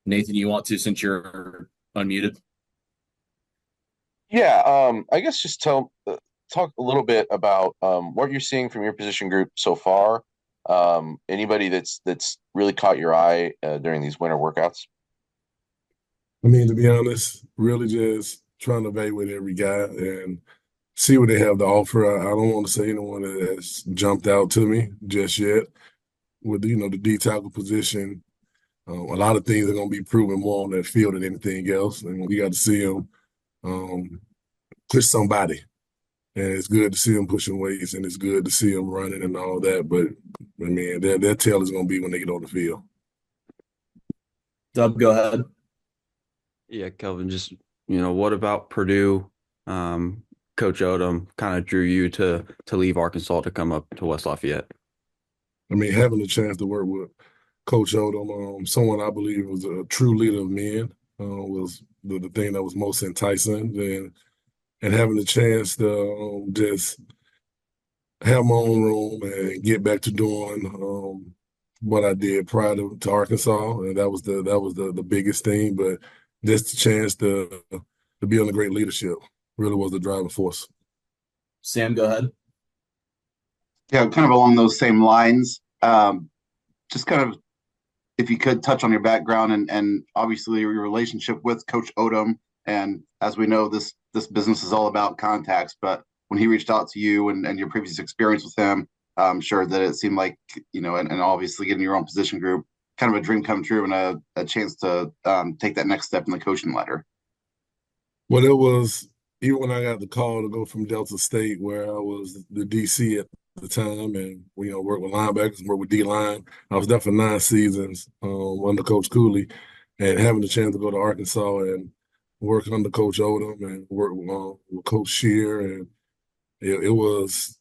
Nathan, you want to, since you're unmuted? Yeah, I guess just talk a little bit about what you're seeing from your position group so far. Anybody that's really caught your eye during these winter workouts? I mean, to be honest, really just trying to evaluate every guy and see what they have to offer. I don't want to say anyone that has jumped out to me just yet. With the D tackle position, a lot of things are going to be proven more on that field than anything else, and we got to see them um, push somebody. And it's good to see them pushing weights, and it's good to see them running and all that. But I mean, their tail is going to be when they get on the field. Dub, go ahead. Yeah, Kelvin, what about Purdue? Coach Odom kind of drew you to leave Arkansas to come up to West Lafayette. I mean, having the chance to work with Coach Odom, someone I believe was a true leader of men, was the thing that was most enticing, and having the chance to just have my own room and get back to doing what I did prior to Arkansas, and that was the biggest thing. But just the chance to be on a great leadership really was the driving force. Sam, go ahead. Yeah, kind of along those same lines. Just kind of if you could touch on your background and obviously your relationship with Coach Odom. And as we know, this business is all about contacts. But when he reached out to you and your previous experience with him, I'm sure that it seemed like, and obviously getting your own position group, kind of a dream come true and a chance to take that next step in the coaching ladder. Well, it was even when I got the call to go from Delta State, where I was the DC at the time, and work with linebackers, work with D line. I was there for 9 seasons under Coach Cooley, and having the chance to go to Arkansas and work under Coach Odom and work with Coach Shear, and it was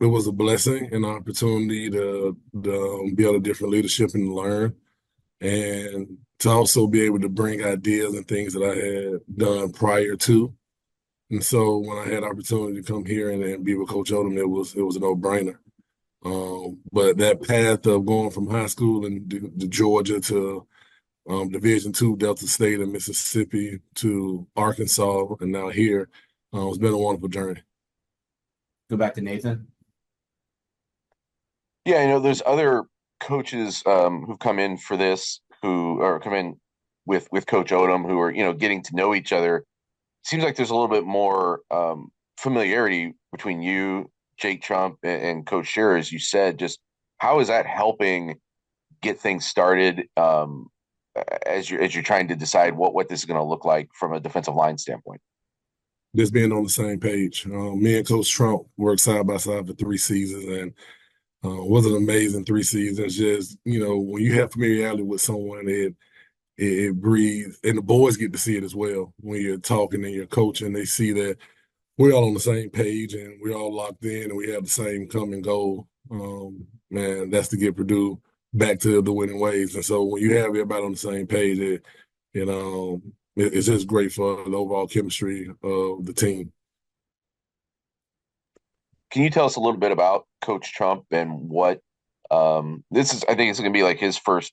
a blessing and an opportunity to be able different leadership and learn, and to also be able to bring ideas and things that I had done prior to. And so when I had opportunity to come here and be with Coach Odom, it was a no-brainer. But that path of going from high school in to Georgia to Division II, Delta State and Mississippi to Arkansas, and now here, it's been a wonderful journey. Go back to Nathan. Yeah, there's other coaches who've come in for this who or come in with Coach Odom who are getting to know each other. Seems like there's a little bit more familiarity between you, Jake Trump, and Coach Shearer, as you said. Just how is that helping get things started as you're trying to decide what this is going to look like from a defensive line standpoint? Just being on the same page. Me and Coach Trump worked side by side for 3 seasons, and was an amazing 3 seasons. Just when you have familiarity with someone, it breathes, and the boys get to see it as well. When you're talking and you're coaching, they see that we're all on the same page and we're all locked in and we have the same common goal. Man, that's to get Purdue back to the winning ways. And so when you have everybody on the same page, it's just great for the overall chemistry of the team. Can you tell us a little bit about Coach Trump and what this is? I think it's going to be like his first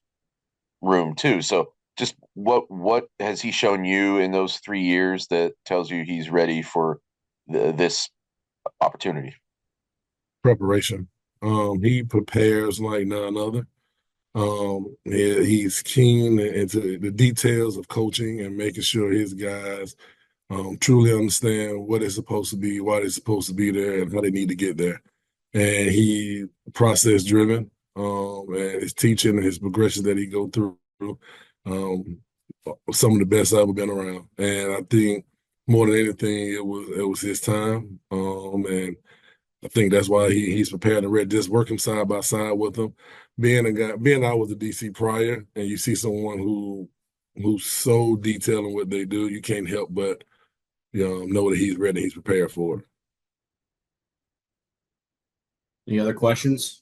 room too. So just what has he shown you in those 3 years that tells you he's ready for this opportunity? Preparation. He prepares like none other. He's keen into the details of coaching and making sure his guys truly understand what they're supposed to be, why they're supposed to be there, and how they need to get there. And he process driven, and his teaching and his progressions that he go through, um, some of the best I've ever been around. And I think more than anything, it was his time, and I think that's why he's prepared and ready. Just working side by side with him, being I was a DC prior, and you see someone who's so detailed in what they do, you can't help but know that he's ready, he's prepared for it. Any other questions?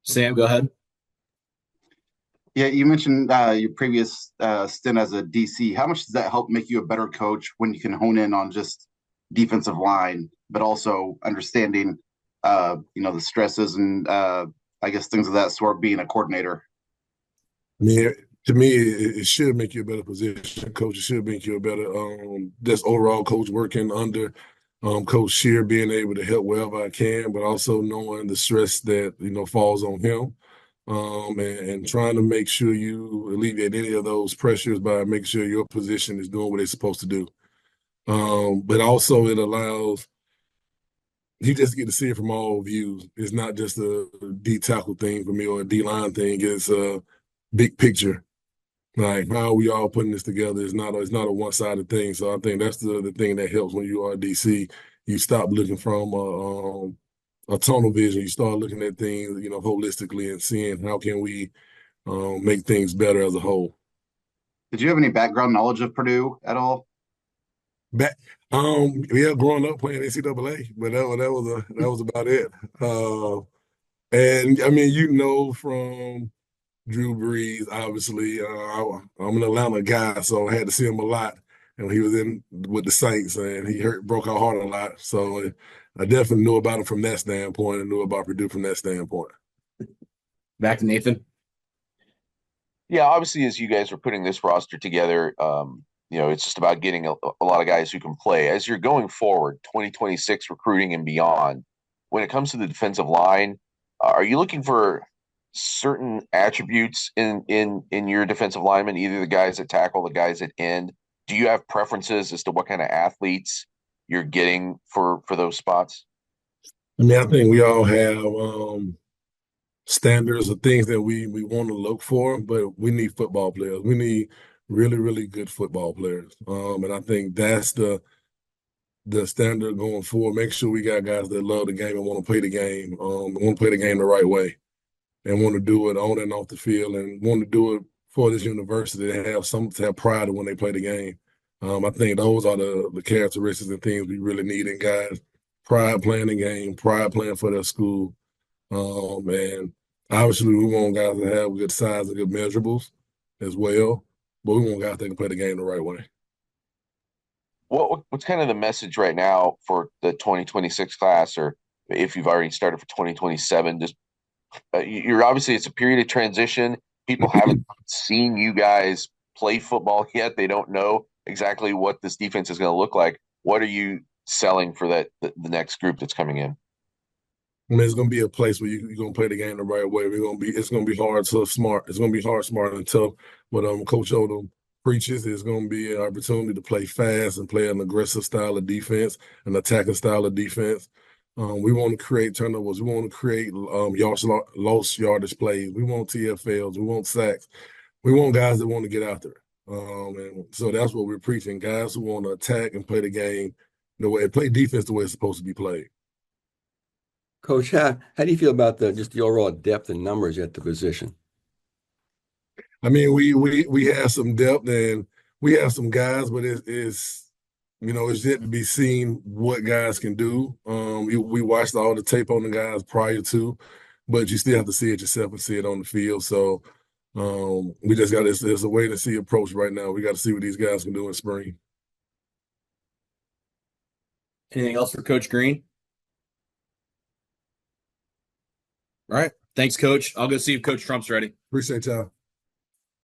Sam, go ahead. Yeah, you mentioned your previous stint as a DC. How much does that help make you a better coach when you can hone in on just defensive line, but also understanding, the stresses and I guess things of that sort, being a coordinator? I mean, to me, it should make you a better position coach. It should make you a better just overall coach working under Coach Shear, being able to help wherever I can, but also knowing the stress that falls on him, and trying to make sure you alleviate any of those pressures by making sure your position is doing what it's supposed to do. But also it allows you just get to see it from all views. It's not just a D tackle thing for me or a D line thing. It's a big picture. Like how are we all putting this together? It's not a one sided thing. So I think that's the thing that helps when you are DC. You stop looking from a tunnel vision. You start looking at things holistically and seeing how can we make things better as a whole. Did you have any background knowledge of Purdue at all? Back, yeah, growing up playing NCAA, but that was about it. And I mean, from Drew Brees, obviously, I'm an Atlanta guy, so I had to see him a lot. And he was in with the Saints, and he broke our heart a lot. So I definitely knew about him from that standpoint, and knew about Purdue from that standpoint. Back to Nathan. Yeah, obviously, as you guys are putting this roster together, it's just about getting a lot of guys who can play. As you're going forward, 2026 recruiting and beyond, when it comes to the defensive line, are you looking for certain attributes in your defensive linemen, either the guys that tackle, the guys that end? Do you have preferences as to what kind of athletes you're getting for those spots? I mean, I think we all have standards of things that we want to look for, but we need football players. We need really, really good football players. And I think that's the standard going forward. Make sure we got guys that love the game and want to play the game, want to play the game the right way, and want to do it on and off the field, and want to do it for this university and have pride when they play the game. I think those are the characteristics and things we really need in guys. Pride playing the game, pride playing for their school. And obviously we want guys to have good size and good measurables as well, but we want guys that can play the game the right way. What's kind of the message right now for the 2026 class, or if you've already started for 2027? Just you're obviously, it's a period of transition. People haven't seen you guys play football yet. They don't know exactly what this defense is going to look like. What are you selling for the next group that's coming in? I mean, it's going to be a place where you're going to play the game the right way. It's going to be hard, tough, smart. It's going to be hard, smart, and tough. But Coach Odom preaches is going to be an opportunity to play fast and play an aggressive style of defense, an attacking style of defense. We want to create turnovers. We want to create lost yardage plays. We want TFLs. We want sacks. We want guys that want to get after it. And so that's what we're preaching, guys who want to attack and play the game play defense the way it's supposed to be played. Coach, how do you feel about just the overall depth and numbers at the position? I mean, we have some depth and we have some guys, but it's yet to be seen what guys can do. We watched all the tape on the guys prior to, but you still have to see it yourself and see it on the field. So we just got it's a wait and see approach right now. We got to see what these guys can do in spring. Anything else for Coach Green? All right. Thanks, Coach. I'll go see if Coach Trump's ready. Appreciate y'all.